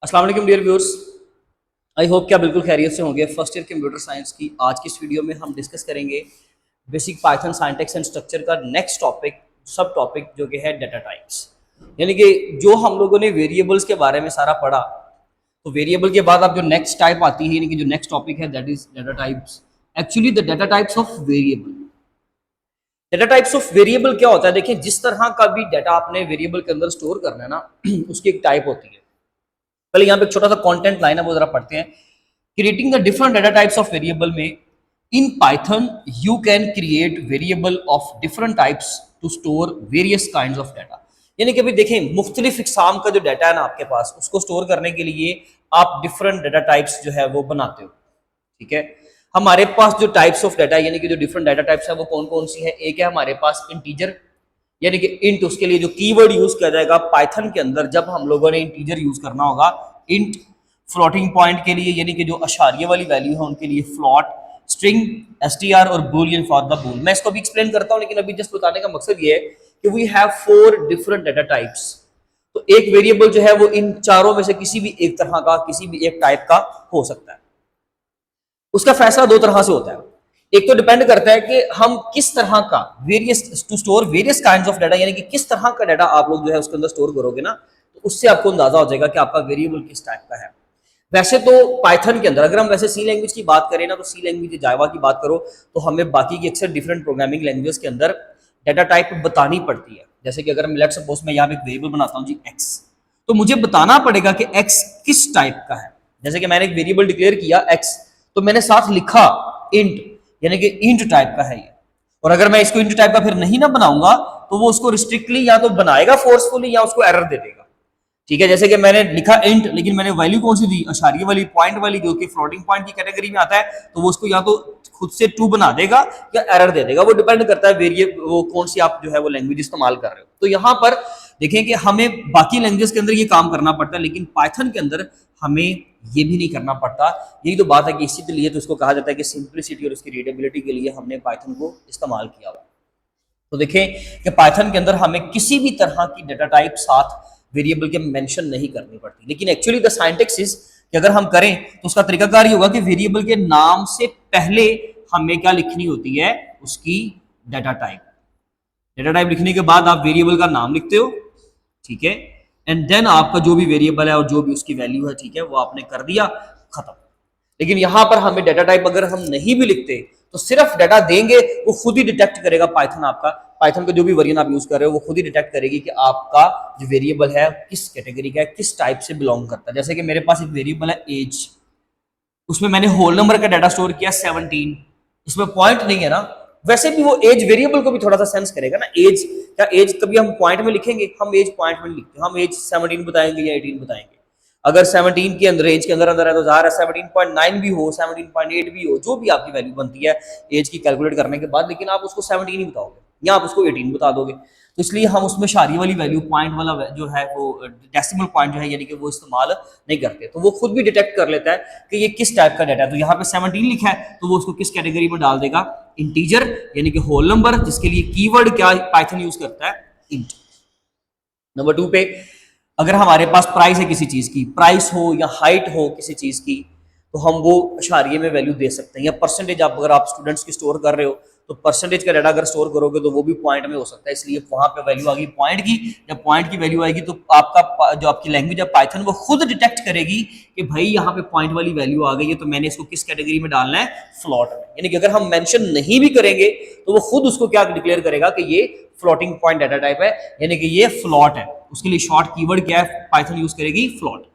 अस्सलाम वालेकुम dear viewers. I hope कि आप बिल्कुल खैरियत से होंगे। फर्स्ट ईयर कंप्यूटर साइंस की आज की इस वीडियो में हम डिस्कस करेंगे basic Python syntax and structure का नेक्स्ट टॉपिक, सब टॉपिक जो कि है डाटा टाइप्स। यानी कि जो हम लोगों ने वेरिएबल्स के बारे में सारा पढ़ा, तो वेरिएबल के बाद अब जो नेक्स्ट टाइप आती है, यानी कि जो नेक्स्ट टॉपिक है that is data types. Actually the data types of variable. Data types of variable क्या होता है? देखिए, जिस तरह का भी डाटा आपने वेरिएबल के अंदर स्टोर करना है ना, उसकी एक टाइप होती है। पहले यहाँ पे एक छोटा सा कंटेंट लाइन है, वो जरा पढ़ते हैं। Creating the different data types of variable में in Python you can create variable of different types to store various kinds of data. यानी कि अभी देखें, मुख्तलिफ इकसाम का जो डाटा है ना आपके पास, उसको स्टोर करने के लिए आप डिफरेंट डाटा टाइप्स जो है वो बनाते हो। ठीक है, हमारे पास जो टाइप्स ऑफ डाटा यानी कि जो डिफरेंट डाटा टाइप्स है वो कौन कौन सी है? एक है हमारे पास इंटीजर, यानी कि इंट। उसके लिए जो कीवर्ड यूज किया जाएगा पाइथन के अंदर जब हम लोगों ने इंटीजर यूज करना होगा, इंट। फ्लोटिंग पॉइंट के लिए यानी कि जो अशारिये वाली वैल्यू है उनके लिए फ्लॉट, स्ट्रिंग, एसटीआर और बूलियन फॉर द बूल। मैं इसको भी एक्सप्लेन करता हूं, लेकिन अभी जस्ट बताने का मकसद ये है कि we have 4 different data types. तो एक वेरिएबल जो है वो इन चारों में से किसी भी एक तरह का, किसी भी एक टाइप का हो सकता है। उसका फैसला दो तरह से होता है। एक तो डिपेंड करता है कि हम किस तरह का various to store various kinds of data, यानी कि किस तरह का डाटा आप लोग जो है उसके अंदर स्टोर करोगे ना, तो उससे आपको अंदाजा हो जाएगा कि आपका वेरिएबल किस टाइप का है। वैसे तो पाइथन के अंदर अगर हम वैसे सी लैंग्वेज की बात करें ना, तो सी लैंग्वेज, जावा की बात करो, तो हमें बाकी की अक्सर डिफरेंट प्रोग्रामिंग लैंग्वेज के अंदर डाटा टाइप बतानी पड़ती है। जैसे कि अगर मैं लेट सपोज मैं यहाँ पे एक वेरिएबल बनाता हूँ जी एक्स, तो मुझे बताना पड़ेगा कि एक्स किस टाइप का है। जैसे कि मैंने एक वेरिएबल डिक्लेयर किया एक्स, तो मैंने साथ लिखा इंट, यानी कि इंट टाइप का है ये। और अगर मैं इसको इंट टाइप का फिर नहीं ना बनाऊंगा, तो वो उसको रिस्ट्रिक्टली या तो बनाएगा फोर्सफुली या उसको एरर दे देगा। ठीक है, जैसे कि मैंने लिखा इंट, लेकिन मैंने वैल्यू कौन सी दी? अशारिये वाली, पॉइंट वाली, जो कि फ्लोटिंग पॉइंट की कैटेगरी में आता है, तो वो उसको या तो खुद से टू बना देगा या एरर दे देगा। वो डिपेंड करता है वेरिएबल वो कौन सी आप जो है वो लैंग्वेज इस्तेमाल कर रहे हो। तो यहाँ पर देखें कि हमें बाकी लैंग्वेज के अंदर ये काम करना पड़ता है, लेकिन पाइथन के अंदर हमें ये भी नहीं करना पड़ता। यही तो बात है कि इसीलिए तो इसको कहा जाता है कि सिंप्लिसिटी और उसकी रीडेबिलिटी के लिए हमने पाइथन को इस्तेमाल किया हुआ। तो देखें कि पाइथन के अंदर हमें किसी भी तरह की डाटा टाइप साथ वेरिएबल के मेंशन नहीं करनी पड़ती। लेकिन एक्चुअली द सिंटैक्स इज कि अगर हम करें तो उसका तरीकाकार ये होगा कि वेरिएबल के नाम से पहले हमें क्या लिखनी होती है? उसकी डाटा टाइप। डाटा टाइप लिखने के बाद आप वेरिएबल का नाम लिखते हो, ठीक है, एंड देन आपका जो भी वेरिएबल है और जो भी उसकी वैल्यू है, ठीक है, वो आपने कर दिया, खत्म। लेकिन यहां पर हमें डाटा टाइप अगर हम नहीं भी लिखते तो सिर्फ डाटा देंगे, वो खुद ही डिटेक्ट करेगा पाइथन आपका। पाइथन का जो भी वर्जन आप यूज कर रहे हो वो खुद ही डिटेक्ट करेगी कि आपका जो वेरिएबल है किस कैटेगरी का है, किस टाइप से बिलोंग करता है। जैसे कि मेरे पास एक वेरिएबल है एज, उसमें मैंने होल नंबर का डाटा स्टोर किया 17, उसमें पॉइंट नहीं है ना। वैसे भी वो एज वेरिएबल को भी थोड़ा सा सेंस करेगा ना। एज क्या, एज कभी हम पॉइंट में लिखेंगे? हम एज पॉइंट में लिखते हैं, हम एज 17 बताएंगे या 18 बताएंगे। अगर 17 के अंदर, एज के अंदर अंदर है, तो ज़ाहिर है 17.9 भी हो, 17.8 भी हो, जो भी आपकी वैल्यू बनती है एज की कैलकुलेट करने के बाद, लेकिन आप उसको 17 ही बताओगे या आप उसको 18 बता दोगे। तो इसलिए हम उसमें शारी वाली वैल्यू, पॉइंट वाला जो है वो डेसिमल पॉइंट जो है यानी कि वो इस्तेमाल नहीं करते। तो वो खुद भी डिटेक्ट कर लेता है कि ये किस टाइप का डाटा है। तो यहाँ पे 17 लिखा है, तो वो उसको किस कैटेगरी में डाल देगा? इंटीजर, यानी कि होल नंबर, जिसके लिए कीवर्ड क्या पाइथन यूज करता है? इंट। नंबर 2 पे अगर हमारे पास प्राइस है किसी चीज की, प्राइस हो या हाइट हो किसी चीज की, तो हम वो अशारिये में वैल्यू दे सकते हैं। या परसेंटेज, आप अगर आप स्टूडेंट्स की स्टोर कर रहे हो तो परसेंटेज का डाटा अगर स्टोर करोगे तो वो भी पॉइंट में हो सकता है, इसलिए वहां पे वैल्यू आ गई पॉइंट की। जब पॉइंट की वैल्यू आएगी तो आपका जो आपकी लैंग्वेज है पाइथन, वो खुद डिटेक्ट करेगी कि भाई यहाँ पे पॉइंट वाली वैल्यू आ गई है, तो मैंने इसको किस कैटेगरी में डालना है? फ्लॉट में। यानी कि अगर हम मेंशन नहीं भी करेंगे तो वो खुद उसको क्या डिक्लेयर करेगा कि ये फ्लोटिंग पॉइंट डाटा टाइप है, यानी कि ये फ्लॉट है। उसके लिए शॉर्ट कीवर्ड क्या है? पाइथन यूज करेगी फ्लॉट।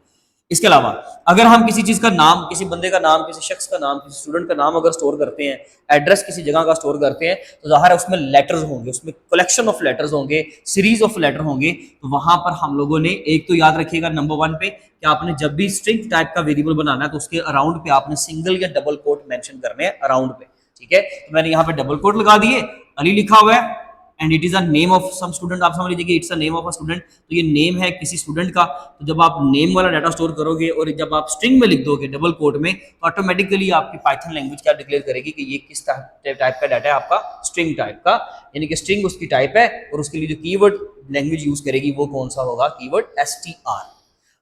इसके अलावा अगर हम किसी चीज का नाम, किसी बंदे का नाम, किसी शख्स का नाम, किसी स्टूडेंट का नाम अगर स्टोर करते हैं, एड्रेस किसी जगह का स्टोर करते हैं, तो जाहिर है उसमें लेटर्स होंगे, उसमें कलेक्शन ऑफ लेटर्स होंगे, सीरीज ऑफ लेटर होंगे। तो वहां पर हम लोगों ने एक तो याद रखिएगा नंबर 1 पे कि आपने जब भी स्ट्रिंग टाइप का वेरिएबल बनाना है तो उसके अराउंड पे आपने सिंगल या डबल कोट मेंशन करने हैं अराउंड पे। ठीक है, तो मैंने यहाँ पे डबल कोट लगा दिए, अली लिखा हुआ है and it is a name of some student. आप समझ लीजिए कि it's a name of a student, तो ये नेम है किसी स्टूडेंट का। तो जब आप नेम वाला डाटा स्टोर करोगे और जब आप स्ट्रिंग में लिख दोगे डबल कोट में, तो ऑटोमेटिकली आपकी पाइथन लैंग्वेज क्या डिक्लेयर करेगी कि ये किस टाइप का डाटा है? आपका स्ट्रिंग टाइप का, यानी कि स्ट्रिंग उसकी टाइप है और उसके लिए जो कीवर्ड लैंग्वेज यूज करेगी वो कौन सा होगा? Keyword str।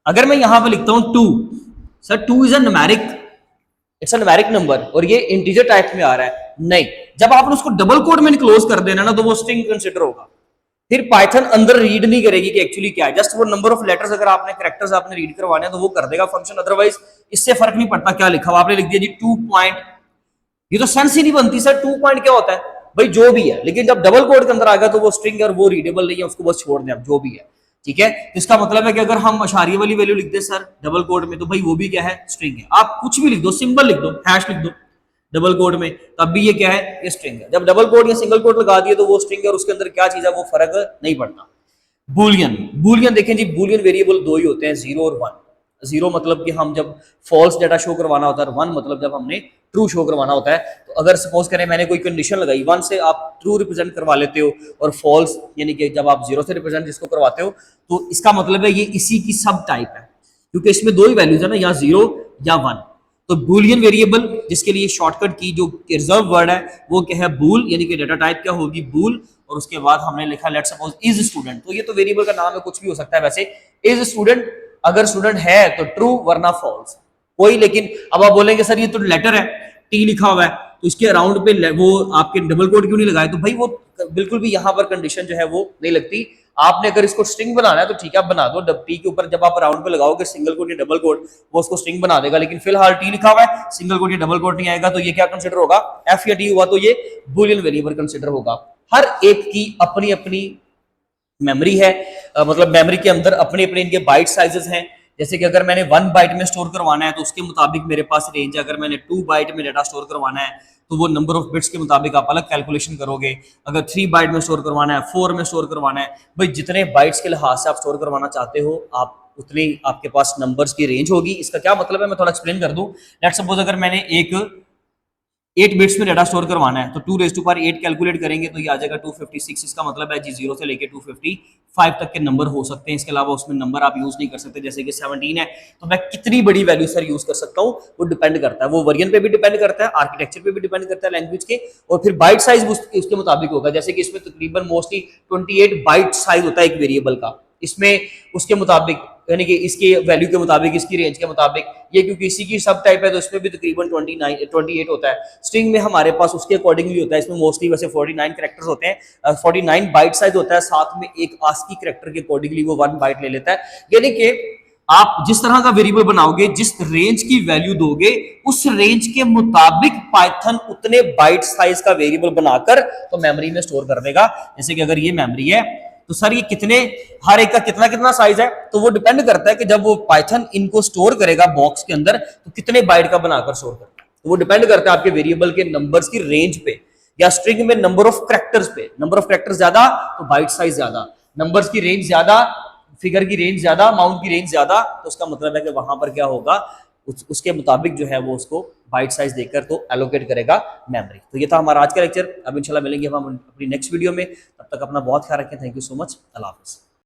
अगर मैं यहां पे लिखता हूं 2, sir 2 is a numeric, it's a numeric number और ये इंटीजर टाइप में आ रहा है, नहीं, जब आपने उसको डबल कोड में क्लोज कर देना ना तो वो स्ट्रिंग कंसिडर होगा। फिर पाइथन अंदर रीड नहीं करेगी कि एक्चुअली क्या है, जस्ट वो नंबर ऑफ लेटर्स अगर आपने कैरेक्टर्स आपने रीड करवाने हैं तो वो कर देगा फंक्शन, अदरवाइज इससे फर्क नहीं पड़ता क्या लिखा हुआ, आपने लिख दिया जी 2 पॉइंट, ये तो सेंस ही नहीं बनती सर 2 पॉइंट क्या होता है भाई, जो भी है, लेकिन जब डबल कोड के अंदर आ गया तो वो स्ट्रिंग है और वो रीडेबल नहीं है, उसको बस छोड़ दें आप, जो भी है, ठीक है। इसका मतलब है कि अगर हम अशारिये वाली वैल्यू लिख दें सर डबल कोड में तो भाई वो भी क्या है, स्ट्रिंग है। आप कुछ भी लिख दो, सिंबल लिख दो, हैश लिख दो डबल कोड में, तब भी ये क्या है, ये स्ट्रिंग है। जब डबल कोड या सिंगल कोड लगा दिए तो वो स्ट्रिंग है और उसके अंदर क्या चीज है वो फर्क नहीं पड़ता। बूलियन, बूलियन देखें जी, बूलियन वेरिएबल दो ही होते हैं, 0 और 1। 0 मतलब कि हम जब फॉल्स डाटा शो करवाना होता है, 1 मतलब जब हमने ट्रू शो करवाना होता है। तो अगर सपोज करें मैंने कोई कंडीशन लगाई, 1 से आप ट्रू रिप्रेजेंट करवा लेते हो और फॉल्स यानी कि जब आप 0 से रिप्रेजेंट जिसको करवाते हो, तो इसका मतलब है ये इसी की सब टाइप है, क्योंकि इसमें दो ही वैल्यूज है ना, या 0 या 1। तो बूलियन वेरिएबल जिसके लिए शॉर्टकट की जो रिजर्व वर्ड है वो क्या है, बूल, यानी कि डाटा टाइप क्या होगी, बूल, और उसके बाद हमने लिखा लेट्स सपोज इज स्टूडेंट, तो ये तो वेरिएबल का नाम है, कुछ भी हो सकता है वैसे। इज स्टूडेंट, अगर स्टूडेंट है तो ट्रू वरना फॉल्स कोई, लेकिन अब आप बोलेंगे सर ये तो लेटर है, टी लिखा हुआ है, तो इसके अराउंड पे वो आपके डबल कोड क्यों नहीं लगाए, तो भाई वो बिल्कुल भी यहाँ पर कंडीशन जो है वो नहीं लगती। आपने अगर इसको स्ट्रिंग बनाना है तो ठीक है आप बना दो, टी के ऊपर जब आप राउंड पे लगाओगे सिंगल कोड या डबल कोड वो उसको स्ट्रिंग बना देगा, लेकिन फिलहाल टी लिखा हुआ है, सिंगल कोड या डबल कोड नहीं आएगा, तो ये क्या कंसिडर होगा, एफ या टी हुआ तो ये बूलियन वेरिएबल कंसिडर होगा। हर एक की अपनी अपनी मेमोरी है, मतलब मेमोरी के अंदर अपने अपने इनके बाइट साइजेस हैं। जैसे कि अगर मैंने 1 बाइट में स्टोर करवाना है तो उसके मुताबिक मेरे पास रेंज है, अगर मैंने 2 बाइट में डाटा स्टोर करवाना है तो वो नंबर ऑफ बिट्स के मुताबिक आप अलग कैलकुलेशन करोगे। अगर 3 बाइट में स्टोर करवाना है, 4 में स्टोर करवाना है, भाई जितने बाइट्स के लिहाज से आप स्टोर करवाना चाहते हो आप उतनी आपके पास नंबर्स की रेंज होगी। इसका क्या मतलब है मैं थोड़ा एक्सप्लेन कर दूं। लेट्स सपोज अगर मैंने एक 8 बिट्स में डाटा स्टोर करवाना है तो 2 रेज़ टू पावर 8 कैलकुलेट करेंगे तो ये आ जाएगा 256। इसका मतलब है जी 0 से लेके 255 तक के नंबर हो सकते हैं, इसके अलावा उसमें नंबर आप यूज नहीं कर सकते। जैसे कि 17 है तो मैं कितनी बड़ी वैल्यू सर यूज कर सकता हूँ वो डिपेंड करता है, वो वर्जन पे भी डिपेंड करता है, आर्किटेक्चर पे भी डिपेंड करता है लैंग्वेज के, और फिर बाइट साइज उसके मुताबिक होगा। जैसे कि इसमें तकरीबन मोस्टली 28 बाइट साइज होता है एक वेरिएबल का, इसमें उसके मुताबिक यानी कि इसकी वैल्यू के मुताबिक, इसकी रेंज के मुताबिक, ये क्योंकि इसी की सब टाइप है तो इसमें भी तकरीबन 28 होता है। स्ट्रिंग में हमारे पास उसके अकॉर्डिंगली होता है, इसमें मोस्टली वैसे 49 कैरेक्टर्स होते हैं, 49 बाइट साइज होता है, साथ में एक आस्की कैरेक्टर के अकॉर्डिंगली वो 1 बाइट ले लेता है। यानी कि आप जिस तरह का वेरिएबल बनाओगे, जिस रेंज की वैल्यू दोगे, उस रेंज के मुताबिक पाइथन उतने बाइट साइज का वेरिएबल बनाकर तो मेमोरी में स्टोर कर देगा। जैसे कि अगर ये मेमोरी है तो सर ये कितने, हर एक का कितना कितना साइज है, तो वो डिपेंड करता है कि जब वो पाइथन इनको स्टोर करेगा बॉक्स के अंदर तो कितने बाइट का बनाकर स्टोर करता है। तो वो डिपेंड करता है आपके वेरिएबल के नंबर्स की रेंज पे, या स्ट्रिंग में नंबर ऑफ कैरेक्टर्स पे। नंबर ऑफ कैरेक्टर्स ज्यादा तो बाइट साइज ज्यादा, नंबर्स की रेंज ज्यादा, फिगर की रेंज ज्यादा, माउंट की रेंज ज्यादा, तो उसका मतलब है कि वहां पर क्या होगा, उसके मुताबिक जो है वो उसको बाइट साइज देकर तो एलोकेट करेगा मेमोरी। तो ये था हमारा आज का लेक्चर। अब इंशाल्लाह मिलेंगे हम अपनी नेक्स्ट वीडियो में, तब तक अपना बहुत ख्याल रखें। थैंक यू सो मच, अल्लाह हाफिज़।